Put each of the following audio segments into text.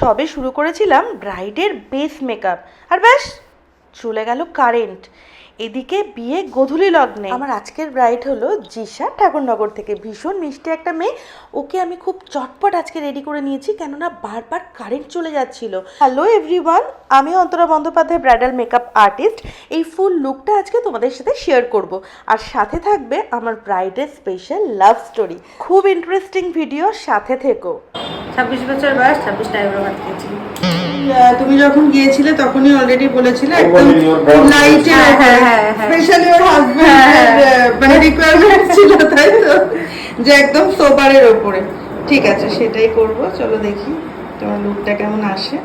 সবে শুরু করেছিলাম ব্রাইডের বেস মেকআপ, আর ব্যাস চলে গেল কারেন্ট। এদিকে বিয়ে গোধূলি লগ্নে। আমার আজকের ব্রাইড হলো জিশা ঠাকুরনগর থেকে, ভীষণ মিষ্টি একটা মেয়ে। ওকে আমি খুব চটপট আজকে রেডি করে নিয়েছি, কেননা বারবার কারেন্ট চলে যাচ্ছিল। হ্যালো এভরিওয়ান, আমি Antara Bandyopadhyay, bridal makeup artist. এই ফুল লুকটা আজকে তোমাদের সাথে শেয়ার করব, আর সাথে থাকবে আমার ব্রাইডের স্পেশাল লাভ স্টোরি। খুব ইন্টারেস্টিং ভিডিও, সাথে থেকো। 26 বছর বয়স, 26টা আইব্রো ভাত খেয়েছি। তুমি যখন গিয়েছিলে তখনই অলরেডি বলেছিলে একদম লাইটে, স্পেশালি ওর হাজবেন্ডের মানে রিকোয়ারমেন্ট ছিল, তাই তো, যে একদম সোবারের ওপরে। ঠিক আছে, সেটাই করব। চলো দেখি তোমার লুকটা কেমন আসে।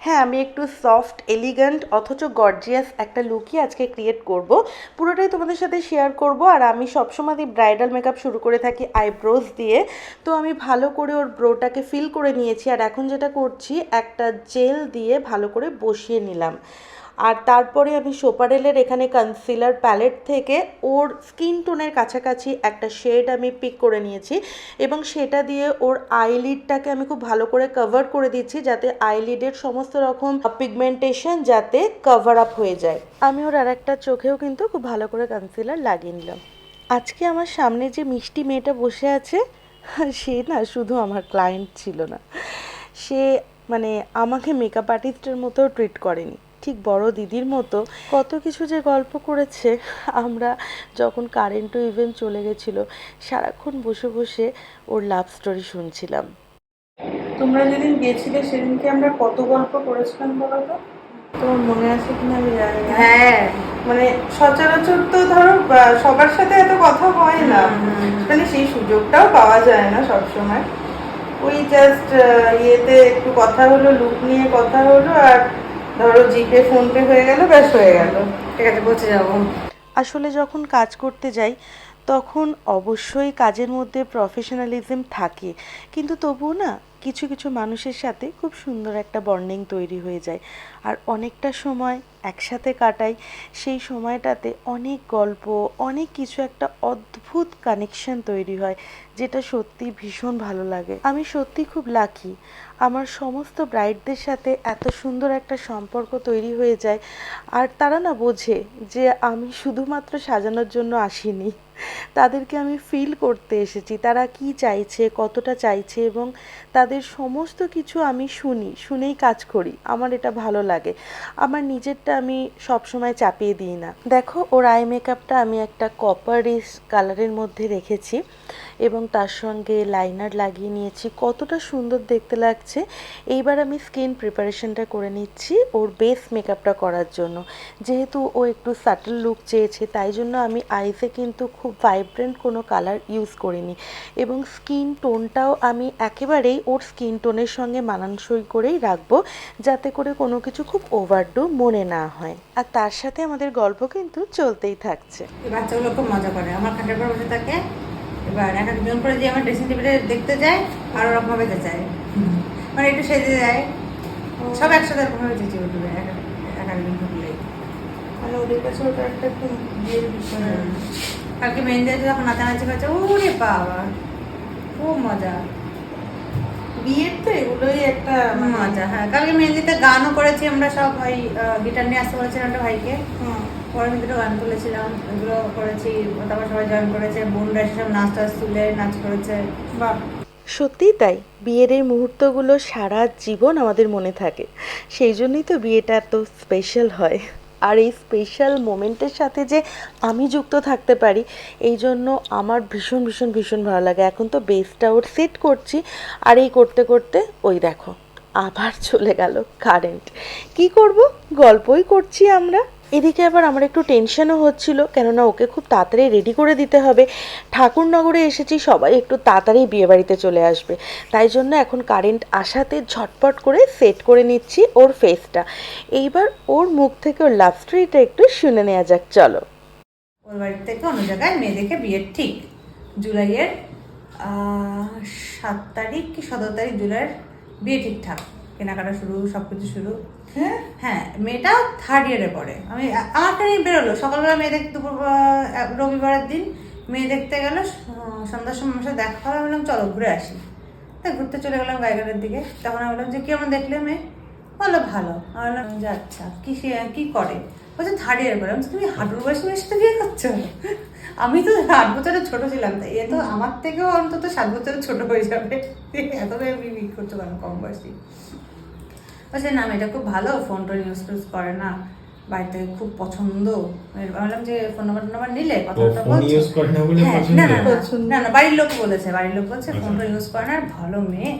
হ্যাঁ, আমি একটু সফট এলিগেন্ট অথচ গর্জিয়াস একটা লুকই আজকে ক্রিয়েট করব, পুরোটাই তোমাদের সাথে শেয়ার করব। আর আমি সবসময় ব্রাইডাল মেকআপ শুরু করে থাকি আইব্রোজ দিয়ে, তো আমি ভালো করে ওর ব্রোটাকে ফিল করে নিয়েছি। আর এখন যেটা করছি, একটা জেল দিয়ে ভালো করে বসিয়ে নিলাম। আর তারপরে আমি সোপারেলের এখানে কনসিলার প্যালেট থেকে ওর স্কিন টোনের কাছাকাছি একটা শেড আমি পিক করে নিয়েছি, এবং সেটা দিয়ে ওর আইলিডটাকে আমি খুব ভালো করে কভার করে দিচ্ছি, যাতে আইলিডের সমস্ত রকম পিগমেন্টেশন যাতে কভার আপ হয়ে যায়। আমি ওর আর একটা চোখেও কিন্তু খুব ভালো করে কনসিলার লাগিয়ে নিলাম। আজকে আমার সামনে যে মিষ্টি মেয়েটা বসে আছে, সে না শুধু আমার ক্লায়েন্ট ছিল না, সে মানে আমাকে মেকআপ আর্টিস্টের মতো ট্রিট করেনি, ঠিক বড় দিদির মতো। কত কিছু যে গল্প করেছে। আমরা যখন কারেন্টও ইভেন চলে গেছিলো, সারাক্ষণ বসে বসে ওর লাভ স্টোরি শুনছিলাম। তোমরা যেদিন গিয়েছিলে সেদিনকে আমরা কত গল্প করেছিলাম বলো তো? তোমার মনে আছে কিনা আমি জানি না। হ্যাঁ, মানে সচরাচর তো ধরো সবার সাথে এত কথা হয় না, মানে সেই সুযোগটাও পাওয়া যায় না সব সময়। ওই জাস্ট ইয়েতে একটু কথা হলো, লুক নিয়ে কথা হলো, আর ধরো জিপে ফোন পে হয়ে গেল, ব্যাস হয়ে গেল। ঠিক আছে, পৌঁছে যাবো। আসলে যখন কাজ করতে যাই তখন অবশ্যই কাজের মধ্যে প্রফেশনালিজম থাকে, কিন্তু তবুও না কিছু কিছু মানুষের সাথে খুব সুন্দর একটা বন্ডিং তৈরি হয়ে যায়। আর অনেকটা সময় একসাথে কাটাই, সেই সময়টাতে অনেক গল্প, অনেক কিছু একটা অদ্ভুত কানেকশন তৈরি হয়, যেটা সত্যি ভীষণ ভালো লাগে। আমি সত্যি খুব লাকি, আমার সমস্ত ব্রাইডদের সাথে এত সুন্দর একটা সম্পর্ক তৈরি হয়ে যায়। আর তারা না বোঝে যে আমি শুধুমাত্র সাজানোর জন্য আসিনি, তাদেরকে আমি ফিল করতে এসেছি, তারা কি চাইছে, কতটা চাইছে, এবং তাদের সমস্ত কিছু আমি শুনেই কাজ করি। আমার এটা ভালো লাগে, আমার নিজেরটা আমি সবসময় চাপিয়ে দিই না। দেখো, ওর আই মেকআপটা আমি একটা কপারিশ কালারের মধ্যে রেখেছি, এবং তার সঙ্গে লাইনার লাগিয়ে নিয়েছি। কতটা সুন্দর দেখতে লাগছে। এইবার আমি স্কিন প্রিপারেশনটা করে নিচ্ছি ওর বেস মেকআপটা করার জন্য। যেহেতু ও একটু সাটল লুক চেয়েছে, তাই জন্য আমি আইসে কিন্তু খুব ভাইব্রেন্ট কোনো কালার ইউজ করিনি, এবং স্কিন টোনটাও আমি একেবারেই ওর স্কিন টোনের সঙ্গে মানানসই করেই রাখবো, যাতে করে কোনো কিছু খুব ওভারডু মনে না হয়। আর তার সাথে আমাদের গল্প কিন্তু চলতেই থাকছে। এই বাচ্চাগুলো খুব মজা করে, আমার খাটের পর বসে থাকে। এবার এক একজন করে যে আমার ড্রেসিং টেবিলে দেখতে যায়, আর ওরকম ভাবে যায়, মানে একটু সেজে যায়, সব একসাথে এরকম ভাবে চেঁচিয়ে উঠবে এক একজন ঢুকলে। মানে ওদের কাছে ওটা একটা খুব বিয়ের বিষয়। কালকে মেহেন্দি আছে, যখন নাচানাচি করছে, ওরে বাবা, খুব মজা। বিয়ের তো এগুলোই একটা মজা। হ্যাঁ, কালকে মেহেন্দিতে গানও করেছি আমরা সব, ভাই গিটার নিয়ে আসতে বলেছিলাম একটা ভাইকে, পরে দুটো গান তুলেছিলাম, এগুলো করেছি। তারপর সবাই জয়েন করেছে, বোনরা সব নাচ টাচ তুলে নাচ করেছে। বাহ, সত্যিই তাই, বিয়ের এই মুহূর্তগুলো সারা জীবন আমাদের মনে থাকে, সেই জন্যই তো বিয়েটা এত স্পেশাল হয়। আর এই স্পেশাল মোমেন্টের সাথে যে আমি যুক্ত থাকতে পারি, এই জন্য আমার ভীষণ ভীষণ ভীষণ ভালো লাগে। এখন তো বেসটা ওর সেট করছি, আর এই করতে করতে ওই দেখো আবার চলে গেল কারেন্ট। কি করব, গল্পই করছি আমরা। এদিকে আবার আমার একটু টেনশনও হচ্ছিল, কেননা ওকে খুব তাড়াতাড়ি রেডি করে দিতে হবে। ঠাকুরনগরে এসেছি, সবাই একটু তাড়াতাড়ি বিয়েবাড়িতে চলে আসবে, তাই জন্য এখন কারেন্ট আসাতে ঝটপট করে সেট করে নিচ্ছি ওর ফেসটা। এইবার ওর মুখ থেকে ওর লাভ স্টোরিটা একটু শুনে নেওয়া যাক, চলো। ওর বাড়ির থেকে অন্য জায়গায় মেয়ে দেখে বিয়ের ঠিক জুলাইয়ের 7 তারিখ কি 17 তারিখ জুলাইয়ের বিয়ে ঠিকঠাক, কেনাকাটা শুরু, সব কিছু শুরু। হ্যাঁ, মেয়েটা 3rd ইয়ারে পড়ে। আমারটা নিয়ে বেরোলো সকালবেলা, মেয়ে দেখতে দুপুর, রবিবারের দিন মেয়ে দেখতে গেল, সন্ধ্যার সময় আমার সাথে দেখা হবে, বললাম চলো ঘুরে আসি। তাই ঘুরতে চলে গেলাম গাইঘাটের দিকে। তখন আমি বললাম যে কেমন দেখলে মেয়ে? বললো ভালো। আমি বললাম যে আচ্ছা কি করে? বলছে থার্ড ইয়ার করে। তুমি হাঁটুর বয়সী মেয়ের সাথে বিয়ে করছো? আমি তো 8 বছরের ছোট ছিলাম, তাই এ তো আমার থেকেও অন্তত 7 বছরের ছোট হয়ে যাবে, এত বিয়ে করছো কেন কম বয়সী? বলছে না এটা খুব ভালো, ফোন টোন ইউজ করে না, বাড়িতে খুব পছন্দ। ভাবলাম যে ফোন নাম্বার নিলে কথাটা বলছে। না না বাড়ির লোক বলেছে, বাড়ির লোক বলছে ফোন টোন ইউজ করে না, ভালো মেয়ে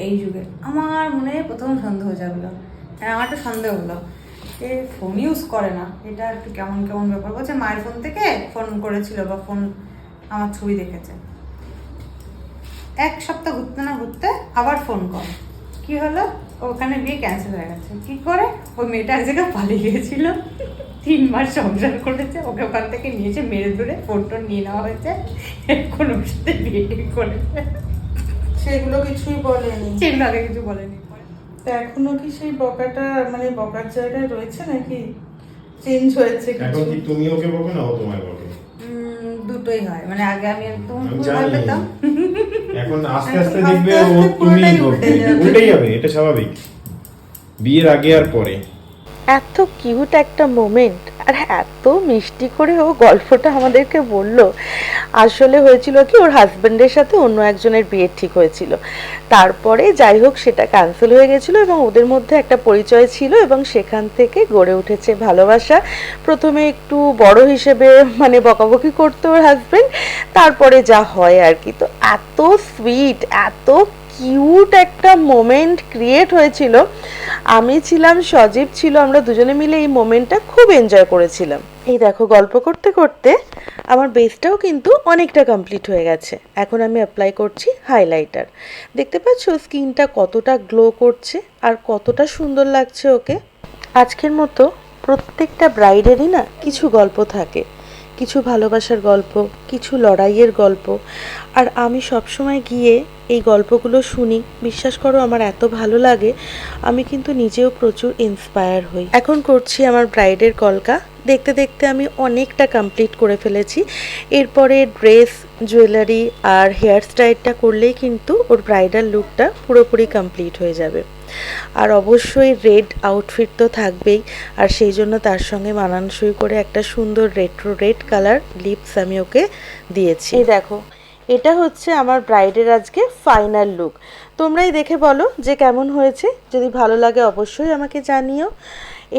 এই যুগে। আমার মনে প্রথম সন্দেহ জাগলো, হ্যাঁ আমার একটা সন্দেহ হলো যে ফোন ইউজ করে না, এটা একটু কেমন কেমন ব্যাপার। বলছে মায়ের ফোন থেকে ফোন করেছিল বা ফোন আমার ছবি দেখেছে। 1 সপ্তাহ ঘুরতে না ঘুরতে আবার ফোন কর, কি হলো ওখানে বিয়ে ক্যান্সেল হয়ে গেছে। কি করে? ওই মেয়েটা এক জায়গায় পালিয়ে গিয়েছিল, 3 মাস সংসার করেছে, ওকে ওখান থেকে নিয়েছে, মেরে ধরে ফোন টোন নিয়ে নেওয়া হয়েছে, এখন ওর সাথে বিয়ে করেছে। সেগুলো কিছুই বলেনি? সেগুলো আগে কিছু বলেনি। তা এখনো কি সেই বকাটা মানে বকার জায়গায় রয়েছে নাকি চেঞ্জ হয়েছে এখন কিছু? কি তুমি ওকে বকো না ও তোমায় বকে? দুটোই হয়, মানে আগে আমি একদম আমি ভুল জানি। পেতাম, এখন আস্তে আস্তে এখন দেখবে আস্তে ও আস্তে তুমি পুরোটাই বকবে, উল্টে যাবে। উল্টে যাবে, এটা স্বাভাবিক, বিয়ের আগে আর পরে। এত কিউট একটা মোমেন্ট আর এত মিষ্টি করে ও গল্পটা আমাদেরকে বলল। আসলে হয়েছিল কি, ওর হাজব্যান্ডের সাথে অন্য একজনের বিয়ে ঠিক হয়েছিল, তারপরে যাই হোক সেটা ক্যান্সেল হয়ে গেছিলো এবং ওদের মধ্যে একটা পরিচয় ছিল এবং সেখান থেকে গড়ে উঠেছে ভালোবাসা। প্রথমে একটু বড় হিসেবে মানে বকাবকি করতো ওর হাজব্যান্ড, তারপরে যা হয় আর কি। তো এত সুইট, এত কিউট একটা মোমেন্ট ক্রিয়েট হয়েছিল। আমি ছিলাম, সজীব ছিল, আমরা দুজনে মিলে এই মোমেন্টটা খুব এনজয় করেছিলাম। এই দেখো গল্প করতে করতে আমার বেসটাও কিন্তু অনেকটা কমপ্লিট হয়ে গেছে। এখন আমি অ্যাপ্লাই করছি হাইলাইটার। দেখতে পাচ্ছ স্কিনটা কতটা গ্লো করছে আর কতটা সুন্দর লাগছে ওকে। আজকের মতো প্রত্যেকটা ব্রাইডেরই না কিছু গল্প থাকে, কিছু ভালোবাসার গল্প, কিছু লড়াইয়ের গল্প, আর আমি সবসময় গিয়ে এই গল্পগুলো শুনি। বিশ্বাস করো আমার এত ভালো লাগে, আমি কিন্তু নিজেও প্রচুর ইন্সপায়ার হই। এখন করছি আমার ব্রাইডের কলকা। দেখতে দেখতে আমি অনেকটা কমপ্লিট করে ফেলেছি। এরপরে ড্রেস, জুয়েলারি আর হেয়ার স্টাইলটা করলেই কিন্তু ওর ব্রাইডাল লুকটা পুরোপুরি কমপ্লিট হয়ে যাবে। আর অবশ্যই রেড আউটফিট তো থাকবেই, আর সেই জন্য তার সঙ্গে মানানসই করে একটা সুন্দর রেট্রো রেড কালার লিপস আমি ওকে দিয়েছি। এই দেখো এটা হচ্ছে আমার ব্রাইডের আজকে ফাইনাল লুক। তোমরাই দেখে বলো যে কেমন হয়েছে। যদি ভালো লাগে অবশ্যই আমাকে জানিও।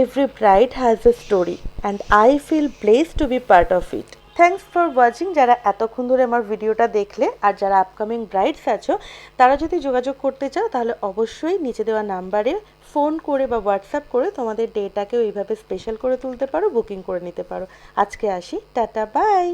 Every bride has a story and I feel blessed to be part of it. Thanks for watching. যারা এতক্ষণ ধরে আমার ভিডিওটা দেখলে আর যারা আপকামিং ব্রাইডস আছো তারা যদি যোগাযোগ করতে চাও তাহলে অবশ্যই নিচে দেওয়া নাম্বারে ফোন করে বা হোয়াটসঅ্যাপ করে তোমাদের ডেটাকেও এইভাবে স্পেশাল করে তুলতে পারো, বুকিং করে নিতে পারো। আজকে আসি, টাটা, বাই।